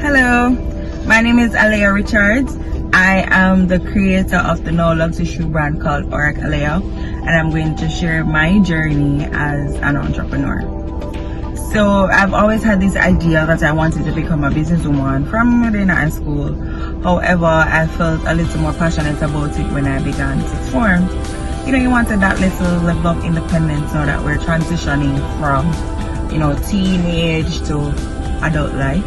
Hello, my name is Alea Richards. I am the creator of the now luxury shoe brand called Aurak Alea, and I'm going to share my journey as an entrepreneur. So I've always had this idea that I wanted to become a businesswoman from within high school. However, I felt a little more passionate about it when I began sixth form. You know, you wanted that little level of independence now that we're transitioning from, you know, teenage to adult life.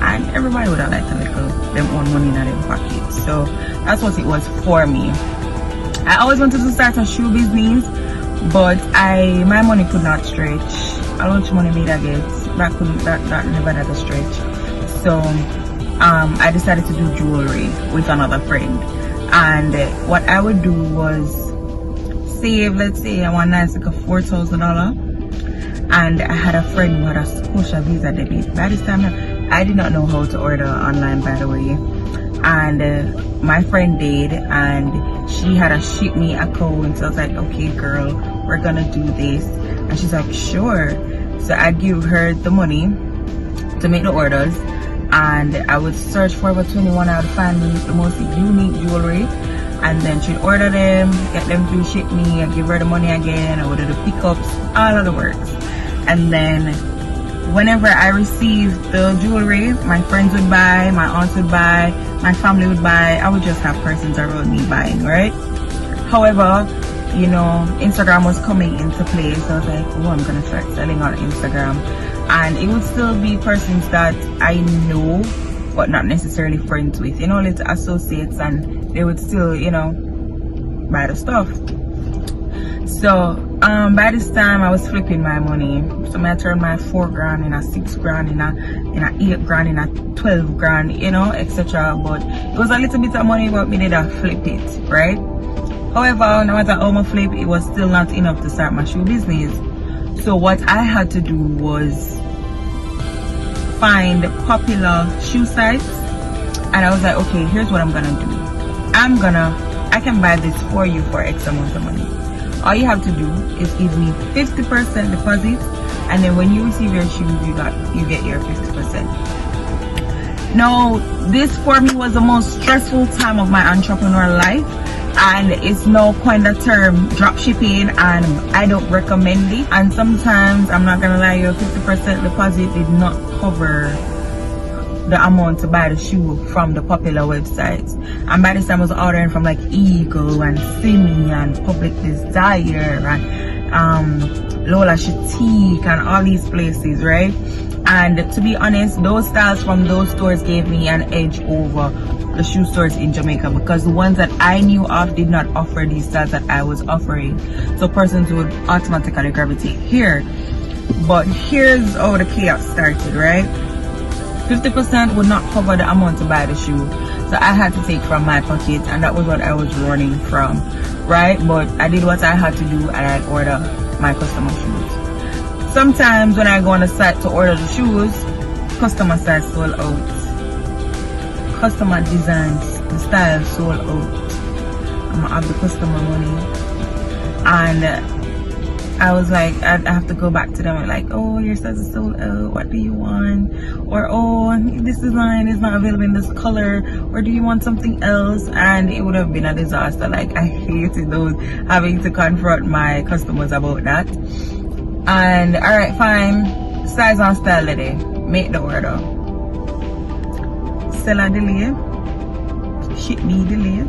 And everybody would have liked to make them own money in their pocket. So that's what it was for me. I always wanted to start a shoe business, but my money could not stretch. How much money did I get? That never had a stretch. So I decided to do jewelry with another friend. And what I would do was save, let's say I want nice like a $4,000. And I had a friend who had a Scotia Visa debit. By this time I did not know how to order online, by the way, and my friend did, and she had a ship me account. So I was like, okay girl, we're gonna do this, and she's like, sure. So I'd give her the money to make the orders, and I would search for about 21. I would find the most unique jewelry, and then she'd order them, get them to ship me, I'd give her the money again, I would do the pickups, all of the works. And then whenever I received the jewelry, my friends would buy, my aunts would buy, my family would buy. I would just have persons around me buying, right? However, you know, Instagram was coming into play, so I was like, oh, I'm gonna start selling on Instagram. And it would still be persons that I know but not necessarily friends with, you know, little associates, and they would still, you know, buy the stuff. So by this time I was flipping my money. So I turned my 4 grand in a 6 grand, in a 8 grand, in a 12 grand, you know, etc. But it was a little bit of money, but me did a flip it, right? However, no matter how much flip, it was still not enough to start my shoe business. So what I had to do was find popular shoe sites, and I was like, okay, here's what I'm gonna do. I can buy this for you for X amount of money. All you have to do is give me 50% deposit, and then when you receive your shoes, you get your 50%. Now, this for me was the most stressful time of my entrepreneur life, and it's now coined the term drop shipping, and I don't recommend it. And sometimes, I'm not gonna lie, your 50% deposit did not cover the amount to buy the shoe from the popular websites. And by this time I was ordering from like Eagle and Simi and Public Desire and Lola Chitique and all these places, right? And to be honest, those styles from those stores gave me an edge over the shoe stores in Jamaica, because the ones that I knew of did not offer these styles that I was offering. So persons would automatically gravitate here. But here's how the chaos started, right? 50% would not cover the amount to buy the shoe, so I had to take from my pocket, and that was what I was running from, right? But I did what I had to do, and I order my customer shoes. Sometimes when I go on the site to order the shoes, customer size sold out, customer designs, the style sold out. I'm gonna have the customer money, and I was like, I have to go back to them and like, oh, your size is sold out, what do you want? Or, oh, this design is not available in this color, or do you want something else? And it would have been a disaster. Like, I hated those, having to confront my customers about that. And alright, fine, size and style today, make the order. Seller delay, ship me delay,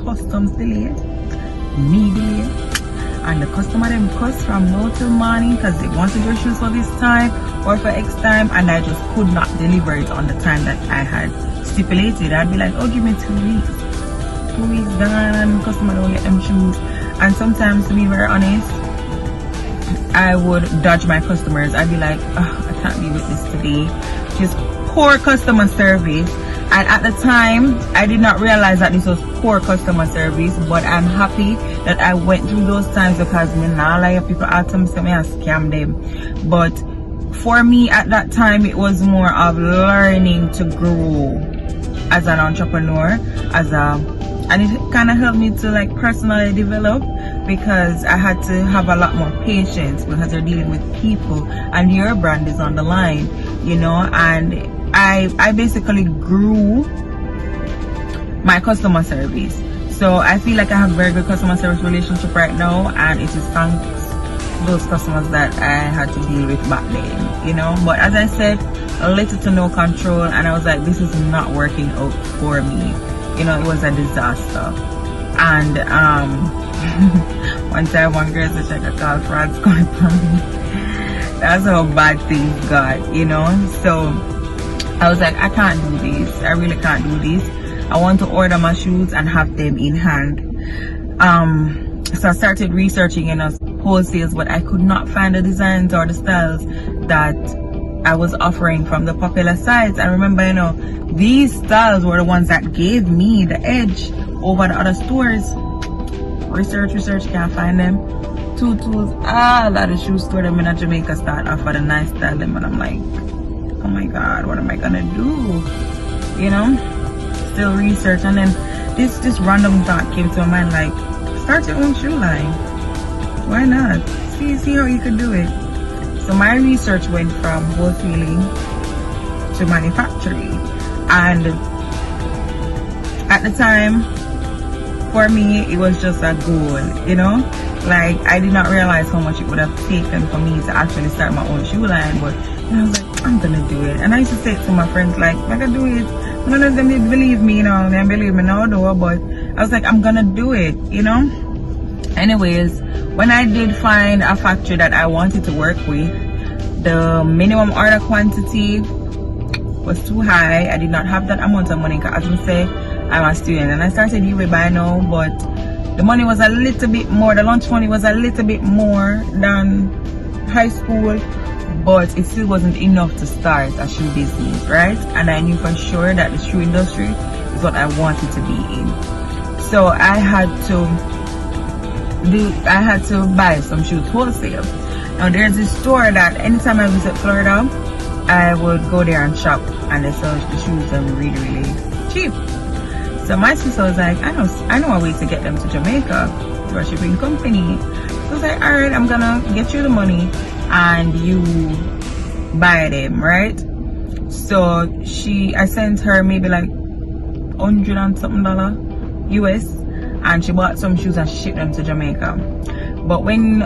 customs delay, me delay. And the customer them cuss from now till morning because they wanted your shoes for this time or for X time, and I just could not deliver it on the time that I had stipulated. I'd be like, oh, give me 2 weeks. 2 weeks done, and the customer don't get them shoes. And sometimes, to be very honest, I would dodge my customers. I'd be like, oh, I can't be with this today. Just poor customer service. And at the time, I did not realize that this was poor customer service, but I'm happy that I went through those times, because me now like people ask me say me I scam them. But for me at that time, it was more of learning to grow as an entrepreneur, as a and it kind of helped me to like personally develop, because I had to have a lot more patience because you're dealing with people and your brand is on the line, you know. And I basically grew my customer service. So I feel like I have very good customer service relationship right now, and it is thanks to those customers that I had to deal with back then, you know. But as I said, little to no control, and I was like, this is not working out for me, you know. It was a disaster. And one time one girl said she could call fraud coming from me. That's how bad things got, you know. So I was like, I can't do this. I really can't do this. I want to order my shoes and have them in hand. So I started researching in wholesales, but I could not find the designs or the styles that I was offering from the popular sites. I remember, you know, these styles were the ones that gave me the edge over the other stores. Research, can't find them. Tutus, a lot of shoe store them in Jamaica start off with a nice style them, and I'm like, oh my god, what am I gonna do, you know? Still research, and then this random thought came to my mind, like, start your own shoe line. Why not? See how you could do it. So my research went from wholesaling to manufacturing, and at the time, for me, it was just a goal, you know. Like, I did not realize how much it would have taken for me to actually start my own shoe line, but you know, I was like, I'm gonna do it. And I used to say it to my friends, like, I can do it. None of them did believe me, you know. They believe me now though, but I was like, I'm gonna do it, you know. Anyways, when I did find a factory that I wanted to work with, the minimum order quantity was too high. I did not have that amount of money, because as I say, I'm a student and I started UA by now, but the money was a little bit more, the lunch money was a little bit more than high school, but it still wasn't enough to start a shoe business, right? And I knew for sure that the shoe industry is what I wanted to be in. So I had to buy some shoes wholesale. Now there's this store that anytime I visit Florida, I would go there and shop, and they sell the shoes really cheap. So my sister was like, I know a way to get them to Jamaica through a shipping company. So I was like, all right, I'm gonna get you the money and you buy them, right? So I sent her maybe like $100 and something US, and she bought some shoes and shipped them to Jamaica. But when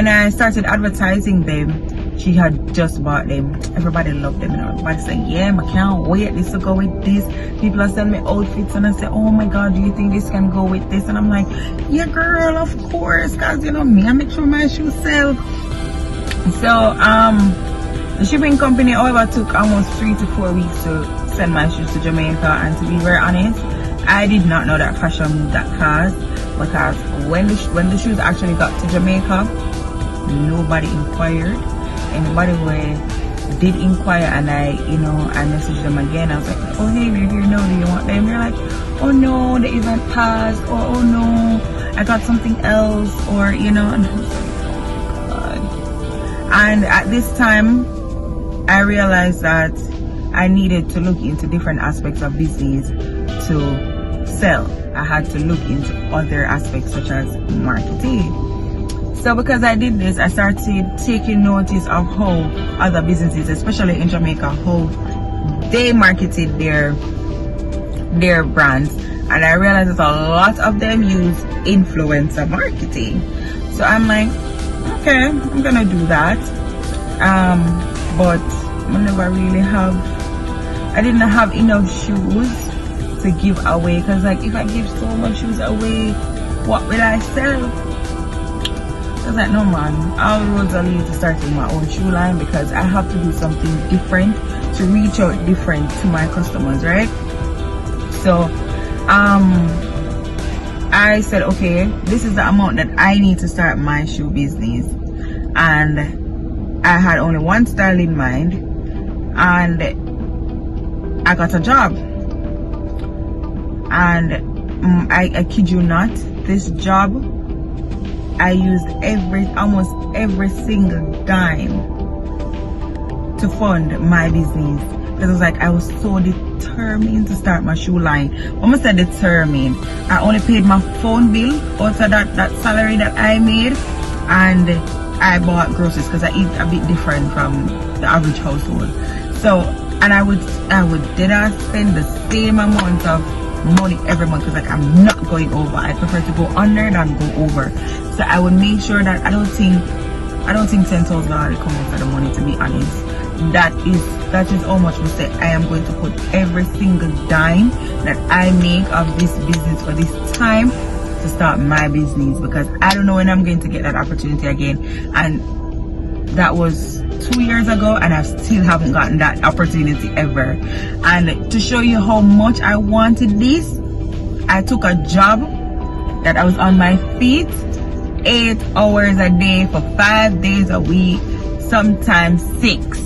I started advertising them, she had just bought them. Everybody loved them, you know. Everybody said, yeah, I can't wait this to go with this. People are sending me outfits, and I said, oh my god, do you think this can go with this? And I'm like, yeah girl, of course, because you know me, I make sure my shoes sell. So the shipping company, however, took almost 3 to 4 weeks to send my shoes to Jamaica. And to be very honest, I did not know that fashion moved that fast, because when the shoes actually got to Jamaica, nobody inquired. Anybody who did inquire, and I messaged them again. I was like, oh hey, we're here now, do you want them? They're like, oh no, the event passed, or oh no, I got something else, or you know. And I was like, oh god. And at this time, I realized that I needed to look into different aspects of business to sell. I had to look into other aspects such as marketing. So because I did this, I started taking notice of how other businesses, especially in Jamaica, how they marketed their brands, and I realized that a lot of them use influencer marketing. So I'm like, okay, I'm gonna do that. But I didn't have enough shoes to give away, because like if I give so much shoes away, what will I sell? I was like, no man, all roads are leading to starting my own shoe line, because I have to do something different to reach out different to my customers, right? So I said, okay, this is the amount that I need to start my shoe business. And I had only one style in mind, and I got a job. And I kid you not, this job, I used almost every single dime to fund my business. because I was like, I was so determined to start my shoe line. When I said determined, I only paid my phone bill out of that salary that I made, and I bought groceries because I eat a bit different from the average household. So, and I would did I spend the same amount of money every month, because like I'm not going over. I prefer to go under than go over. So I would make sure that I don't think $10,000 come out for the money, to be honest. That is how much we say I am going to put every single dime that I make of this business for this time to start my business, because I don't know when I'm going to get that opportunity again. And that was 2 years ago, and I still haven't gotten that opportunity ever. And to show you how much I wanted this, I took a job that I was on my feet 8 hours a day for 5 days a week, sometimes 6.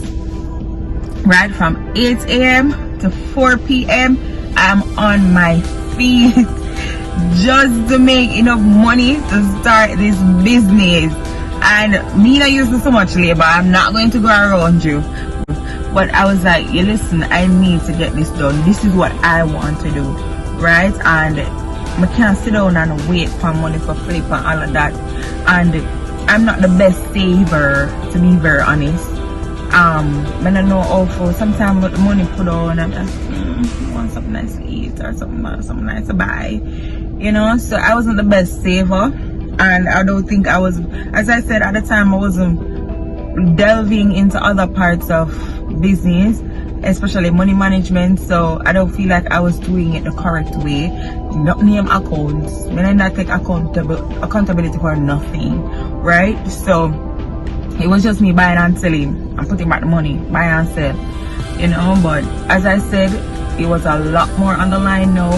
Right, from 8 a.m. to 4 p.m. I'm on my feet just to make enough money to start this business. And me not using so much labor, I'm not going to go around you, but I was like, yeah, listen, I need to get this done. This is what I want to do, right? And I can't sit down and wait for money for flip and all of that. And I'm not the best saver, to be very honest. I don't know how for sometimes with the money put on, I'm like, I want something nice to eat or something nice to buy, you know. So I wasn't the best saver, and I don't think I was, as I said at the time, I wasn't delving into other parts of business, especially money management. So I don't feel like I was doing it the correct way. Not name accounts, when I not take accountability for nothing, right? So it was just me buying and selling and putting back the money, buy and sell, you know. But as I said, it was a lot more on the line now.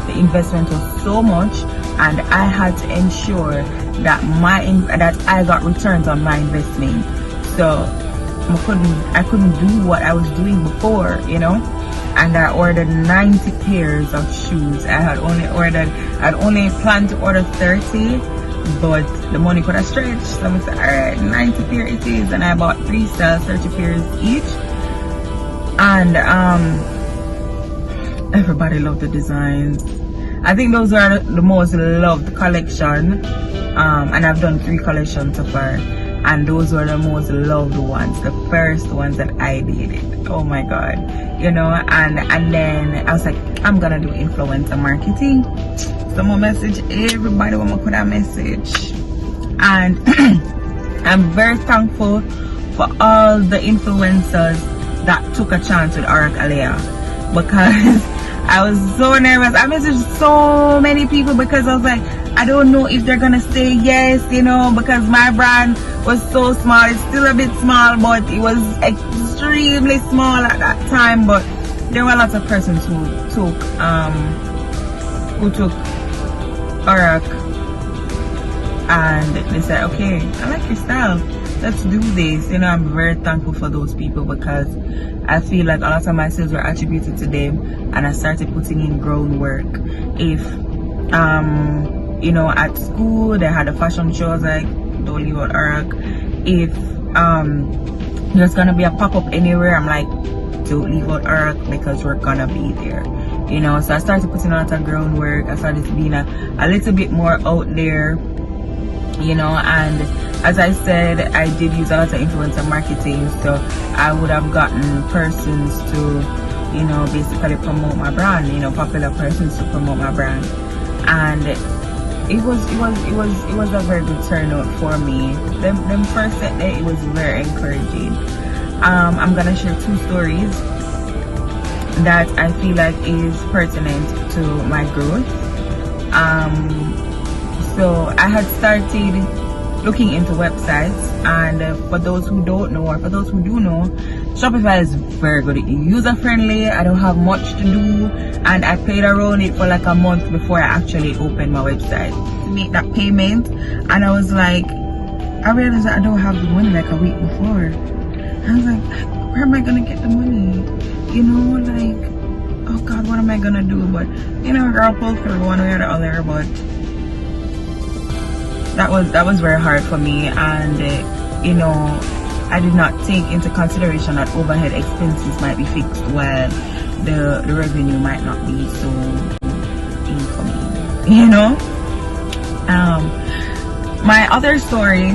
The investment was so much, and I had to ensure that that I got returns on my investment. So I couldn't do what I was doing before, you know. And I ordered 90 pairs of shoes. I had only planned to order 30, but the money could have stretched. So I said, alright, 90 pairs it is, and I bought 3 styles, 30 pairs each. And everybody loved the designs. I think those are the most loved collection. And I've done 3 collections so far, and those were the most loved ones, the first ones that I did. Oh my god, you know. And then I was like, I'm gonna do influencer marketing. Someone message everybody when I put a message. And I'm very thankful for all the influencers that took a chance with Aurak Alea, because I was so nervous. I messaged so many people because I was like, I don't know if they're gonna say yes, you know, because my brand was so small. It's still a bit small, but it was extremely small at that time. But there were lots of persons who took Aurak, and they said, okay, I like your style, let's do this, you know. I'm very thankful for those people, because I feel like a lot of my sales were attributed to them, and I started putting in groundwork. If you know, at school they had a fashion show, I was like, don't leave out Aurak. If there's gonna be a pop-up anywhere, I'm like, don't leave out Aurak, because we're gonna be there, you know. So I started putting a lot of groundwork. I started being a little bit more out there, you know. And as I said, I did use a lot of influencer marketing, so I would have gotten persons to, you know, basically promote my brand, you know, popular persons to promote my brand. And it was a very good turnout for me. Them first set day, it was very encouraging. I'm gonna share 2 stories that I feel like is pertinent to my growth. So I had started looking into websites, and for those who don't know, or for those who do know, Shopify is very good, user friendly. I don't have much to do, and I played around it for like a month before I actually opened my website to make that payment. And I was like, I realized that I don't have the money like a week before. I was like, where am I gonna get the money? You know, like, oh god, what am I gonna do? But you know, girl, pull through one way or the other. But that was very hard for me. And you know, I did not take into consideration that overhead expenses might be fixed while the revenue might not be so incoming, you know. My other story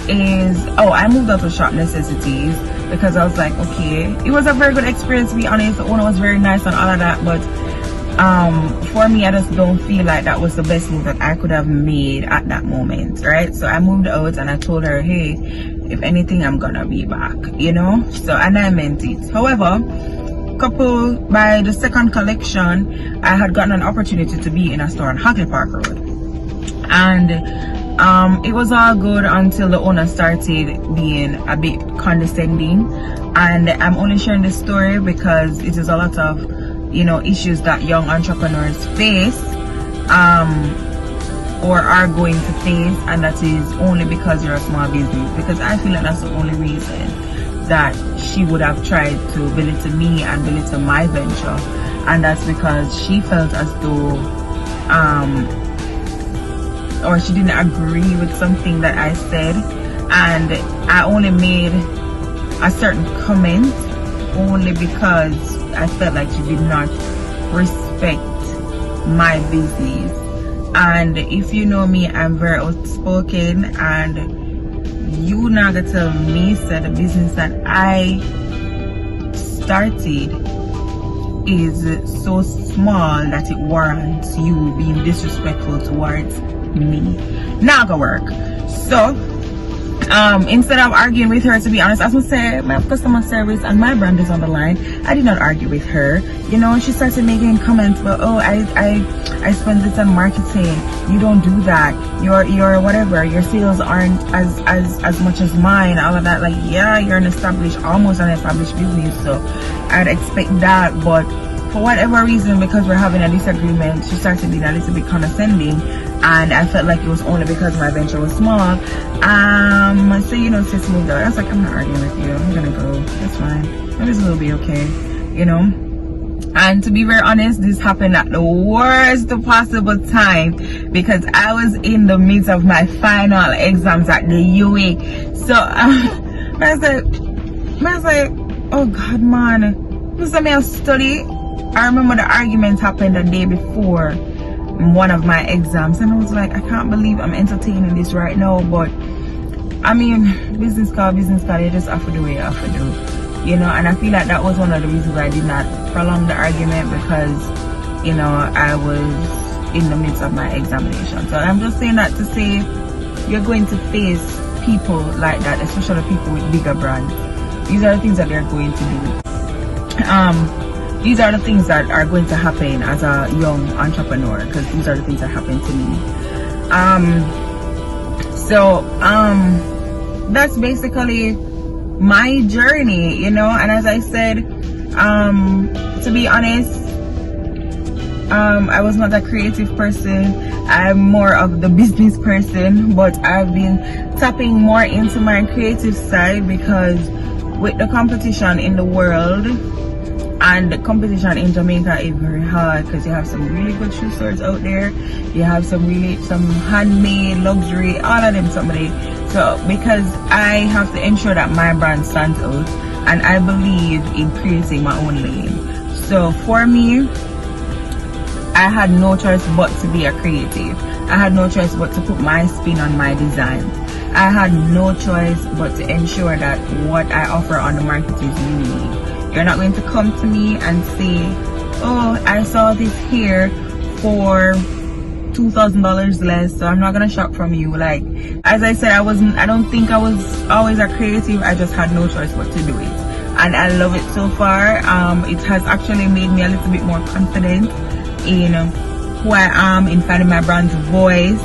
is, I moved out of shop necessities because I was like, okay, it was a very good experience, to be honest. The owner was very nice and all of that, but for me, I just don't feel like that was the best move that I could have made at that moment, right? So I moved out and I told her, hey, if anything, I'm gonna be back, you know. So, and I meant it. However, by the second collection, I had gotten an opportunity to be in a store on Hagley Park Road, and it was all good until the owner started being a bit condescending. And I'm only sharing this story because it is a lot of, you know, issues that young entrepreneurs face or are going to face, and that is only because you're a small business. Because I feel like that's the only reason that she would have tried to belittle me and belittle my venture, and that's because she felt as though or she didn't agree with something that I said, and I only made a certain comment only because I felt like she did not respect my business. And if you know me, I'm very outspoken, and you not gonna tell me that the business that I started is so small that it warrants you being disrespectful towards me. Not gonna work. So instead of arguing with her, to be honest, as I say, my customer service and my brand is on the line. I did not argue with her. You know, she started making comments about, oh, I spend this on marketing. You don't do that. Your whatever, your sales aren't as much as mine. All of that. Like, yeah, you're almost an established business, so I'd expect that. But for whatever reason, because we're having a disagreement, she started being a little bit condescending, and I felt like it was only because my venture was small. So, you know, sis moved out. I was like, I'm not arguing with you. I'm gonna go. That's fine. Everything will be okay, you know. And to be very honest, this happened at the worst possible time because I was in the midst of my final exams at the UA. So I was like, oh God, man, Mr. May study. I remember the argument happened the day before one of my exams, and I was like, I can't believe I'm entertaining this right now. But I mean, business card, you just have to do what you have to do, you know. And I feel like that was one of the reasons why I did not prolong the argument, because, you know, I was in the midst of my examination. So I'm just saying that to say, you're going to face people like that, especially people with bigger brands. These are the things that they're going to do. These are the things that are going to happen as a young entrepreneur, because these are the things that happen to me. That's basically my journey, you know. And as I said, to be honest, I was not a creative person. I'm more of the business person, but I've been tapping more into my creative side because with the competition in the world, and the competition in Jamaica is very hard, because you have some really good shoe stores out there. You have some handmade, luxury, all of them somebody. So because I have to ensure that my brand stands out, and I believe in creating my own lane. So for me, I had no choice but to be a creative. I had no choice but to put my spin on my design. I had no choice but to ensure that what I offer on the market is unique. You're not going to come to me and say, oh, I saw this here for $2,000 less, so I'm not gonna shop from you. Like, as I said, I don't think I was always a creative. I just had no choice but to do it, and I love it so far. It has actually made me a little bit more confident in who I am, in finding my brand's voice,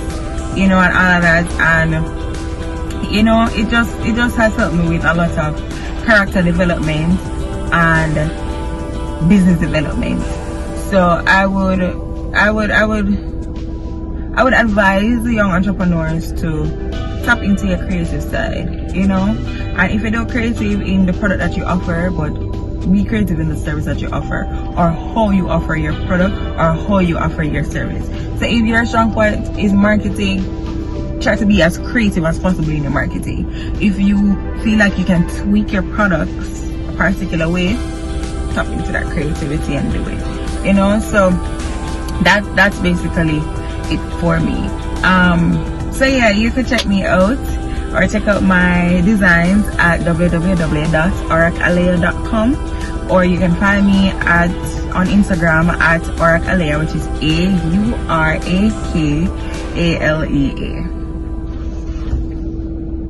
you know, and all of that. And you know, it just has helped me with a lot of character development and business development. So I would advise the young entrepreneurs to tap into your creative side, you know. And if you're not creative in the product that you offer, but be creative in the service that you offer, or how you offer your product, or how you offer your service. So if your strong point is marketing, try to be as creative as possible in your marketing. If you feel like you can tweak your products a particular way, tap into that creativity and do it. You know, so that's basically it for me. So yeah, you could check me out or check out my designs at www.aurakalea.com, or you can find me on Instagram at Aurak Alea, which is AURAKALEA.